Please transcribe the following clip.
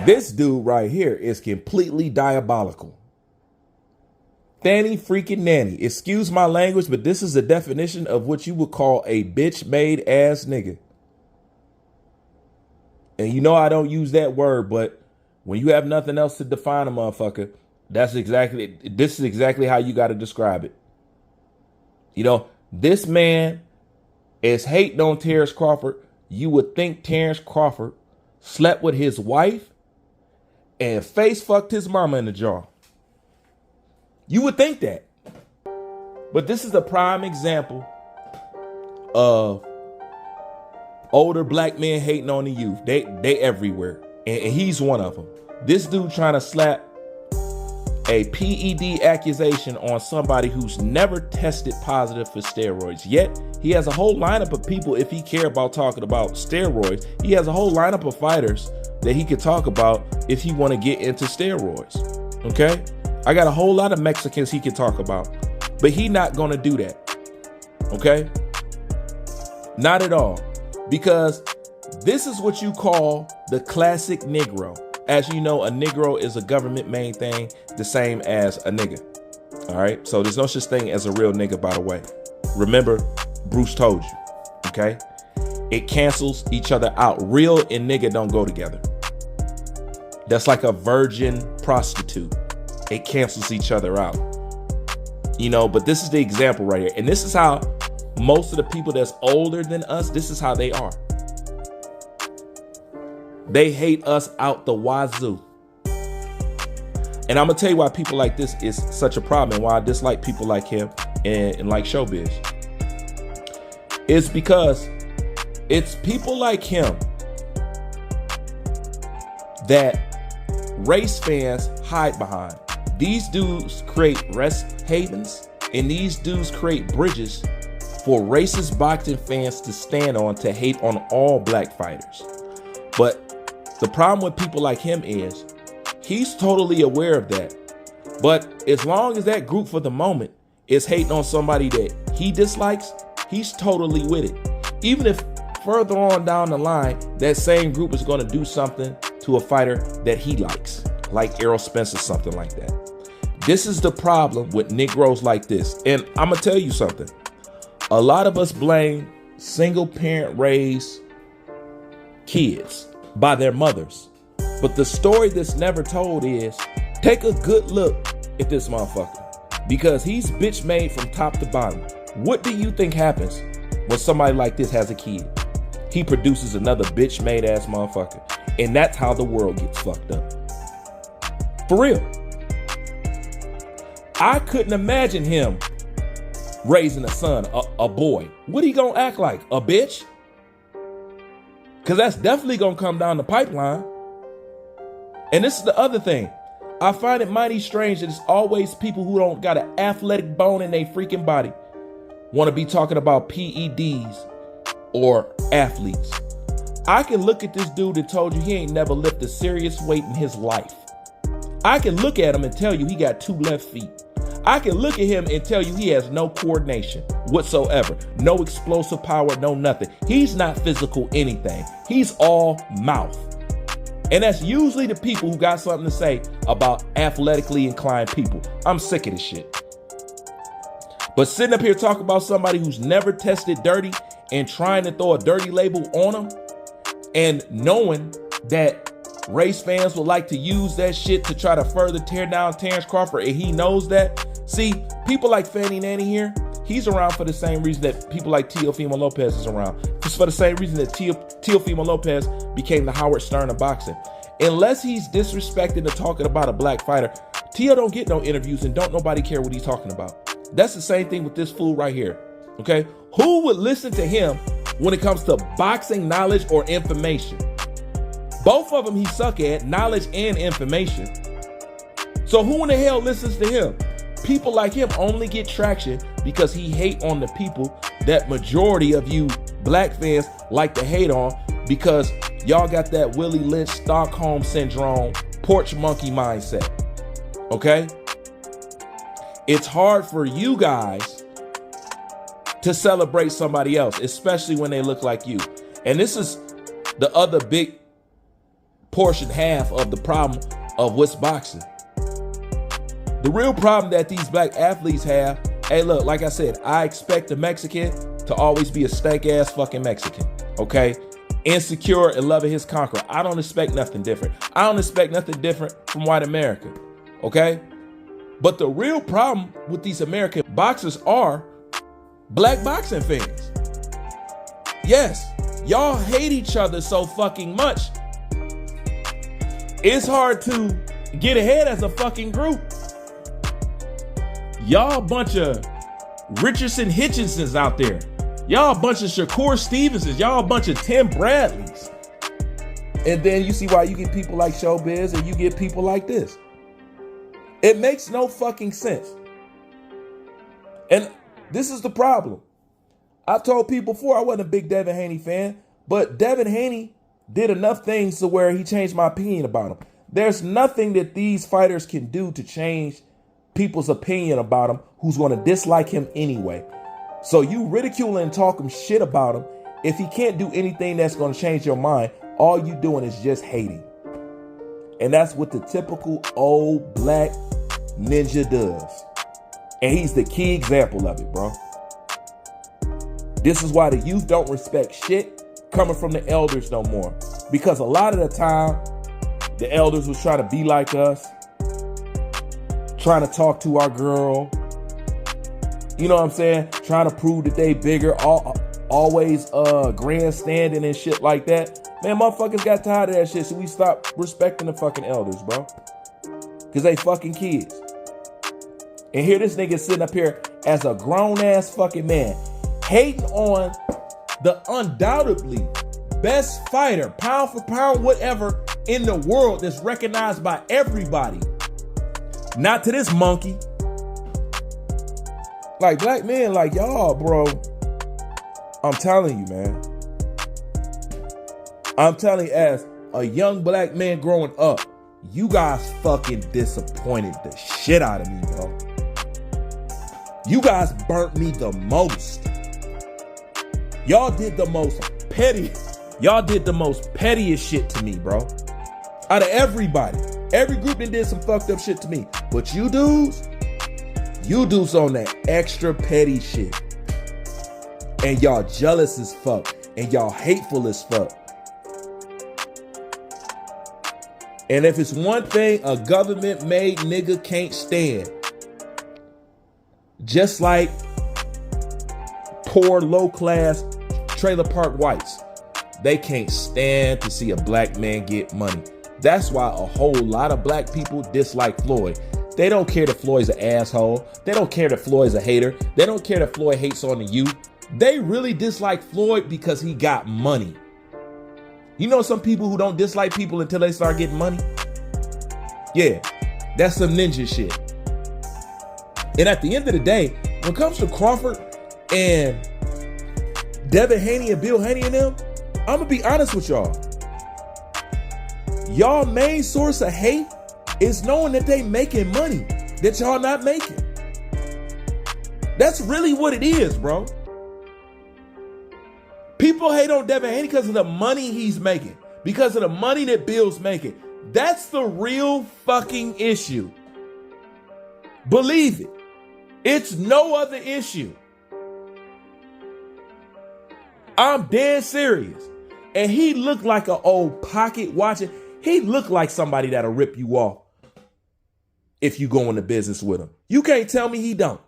This dude right here is completely diabolical. Fanny freaking nanny. Excuse my language, but this is a definition of what you would call a bitch made ass nigga. And you know I don't use that word, but when you have nothing else to define a motherfucker, this is exactly how you got to describe it. You know, this man is hating on Terrence Crawford. You would think Terrence Crawford slept with his wife and face fucked his mama in the jaw. You would think that. But this is a prime example of older black men hating on the youth. They everywhere. And he's one of them. This dude trying to slap a PED accusation on somebody who's never tested positive for steroids. Yet he has a whole lineup of people, if he care about talking about steroids, he has a whole lineup of fighters that he could talk about if he want to get into steroids. Okay? I got a whole lot of Mexicans he can talk about, but he not going to do that. Okay? Not at all. Because this is what you call the classic Negro. As you know, a Negro is a government main thing, the same as a nigga. All right. So there's no such thing as a real nigga, by the way. Remember, Bruce told you. Okay. It cancels each other out. Real and nigga don't go together. That's like a virgin prostitute. It cancels each other out. You know, but this is the example right here. And this is how most of the people that's older than us, this is how they are. They hate us out the wazoo. And I'm going to tell you why people like this is such a problem and why I dislike people like him and like showbiz. It's because it's people like him that race fans hide behind. These dudes create rest havens and these dudes create bridges for racist boxing fans to stand on to hate on all black fighters. But the problem with people like him is he's totally aware of that. But as long as that group for the moment is hating on somebody that he dislikes, he's totally with it. Even if further on down the line, that same group is going to do something to a fighter that he likes, like Errol Spence or something like that. This is the problem with Negroes like this. And I'm going to tell you something. A lot of us blame single parent raised kids by their mothers. But the story that's never told is, take a good look at this motherfucker, because he's bitch made from top to bottom. What do you think happens when somebody like this has a kid? He produces another bitch made ass motherfucker. And that's how the world gets fucked up. For real. I couldn't imagine him raising a son, a boy. What he gonna act like? A bitch? Because that's definitely going to come down the pipeline. And this is the other thing. I find it mighty strange that it's always people who don't got an athletic bone in their freaking body want to be talking about PEDs or athletes. I can look at this dude that told you he ain't never lifted serious weight in his life. I can look at him and tell you he got 2 left feet. I can look at him and tell you he has no coordination whatsoever, no explosive power, no nothing. He's not physical anything. He's all mouth. And that's usually the people who got something to say about athletically inclined people. I'm sick of this shit. But sitting up here talking about somebody who's never tested dirty and trying to throw a dirty label on them and knowing that race fans would like to use that shit to try to further tear down Terrence Crawford, and he knows that. See, people like Fanny Nanny here, he's around for the same reason that people like Teofimo Lopez is around. Just for the same reason that Teofimo Lopez became the Howard Stern of boxing. Unless he's disrespecting or talking about a black fighter, Teo don't get no interviews and don't nobody care what he's talking about. That's the same thing with this fool right here. Okay? Who would listen to him when it comes to boxing knowledge or information? Both of them he suck at, knowledge and information. So who in the hell listens to him? People like him only get traction because he hate on the people that majority of you black fans like to hate on, because y'all got that Willie Lynch, Stockholm Syndrome, porch monkey mindset. Okay? It's hard for you guys to celebrate somebody else, especially when they look like you. And this is the other big portion half of the problem of what's boxing. The real problem that these black athletes have, hey, look, like I said, I expect a Mexican to always be a stank ass fucking Mexican, okay? Insecure and loving his conqueror. I don't expect nothing different. I don't expect nothing different from white America, okay? But the real problem with these American boxers are black boxing fans. Yes, y'all hate each other so fucking much. It's hard to get ahead as a fucking group. Y'all a bunch of Richardson Hitchinsons out there. Y'all a bunch of Shakur Stevensons. Y'all a bunch of Tim Bradleys. And then you see why you get people like Showbiz and you get people like this. It makes no fucking sense. And this is the problem. I've told people before I wasn't a big Devin Haney fan, but Devin Haney did enough things to where he changed my opinion about him. There's nothing that these fighters can do to change people's opinion about him who's going to dislike him anyway. So you ridicule and talk him shit about him. If he can't do anything that's going to change your mind, all you doing is just hating. And that's what the typical old black ninja does. And he's the key example of it, bro. This is why the youth don't respect shit coming from the elders no more. Because a lot of the time, the elders was trying to be like us, trying to talk to our girl, you know what I'm saying? Trying to prove that they bigger, always grandstanding and shit like that. Man, motherfuckers got tired of that shit, so we stopped respecting the fucking elders, bro. Because they fucking kids. And here this nigga sitting up here as a grown-ass fucking man, hating on the undoubtedly best fighter, pound for pound, whatever, in the world that's recognized by everybody. Not to this monkey. Like, black men like y'all, bro. I'm telling you, man. I'm telling you, as a young black man growing up, you guys fucking disappointed the shit out of me, bro. You guys burnt me the most. Y'all did the most pettiest shit to me, bro. Out of everybody. Every group that did some fucked up shit to me. But you dudes on that extra petty shit. And y'all jealous as fuck. And y'all hateful as fuck. And if it's one thing a government-made nigga can't stand, just like poor, low-class trailer park whites, they can't stand to see a black man get money. That's why a whole lot of black people dislike Floyd. They don't care that Floyd's an asshole. They don't care that Floyd's a hater. They don't care that Floyd hates on the youth. They really dislike Floyd because he got money. You know some people who don't dislike people until they start getting money? Yeah, that's some ninja shit. And at the end of the day, when it comes to Crawford and Devin Haney and Bill Haney and them, I'm going to be honest with y'all. Y'all main source of hate is knowing that they making money that y'all not making. That's really what it is, bro. People hate on Devin Haney because of the money he's making, because of the money that Bill's making. That's the real fucking issue. Believe it. It's no other issue. I'm dead serious. And he looked like an old pocket watching. He looked like somebody that'll rip you off if you go into business with him. You can't tell me he don't.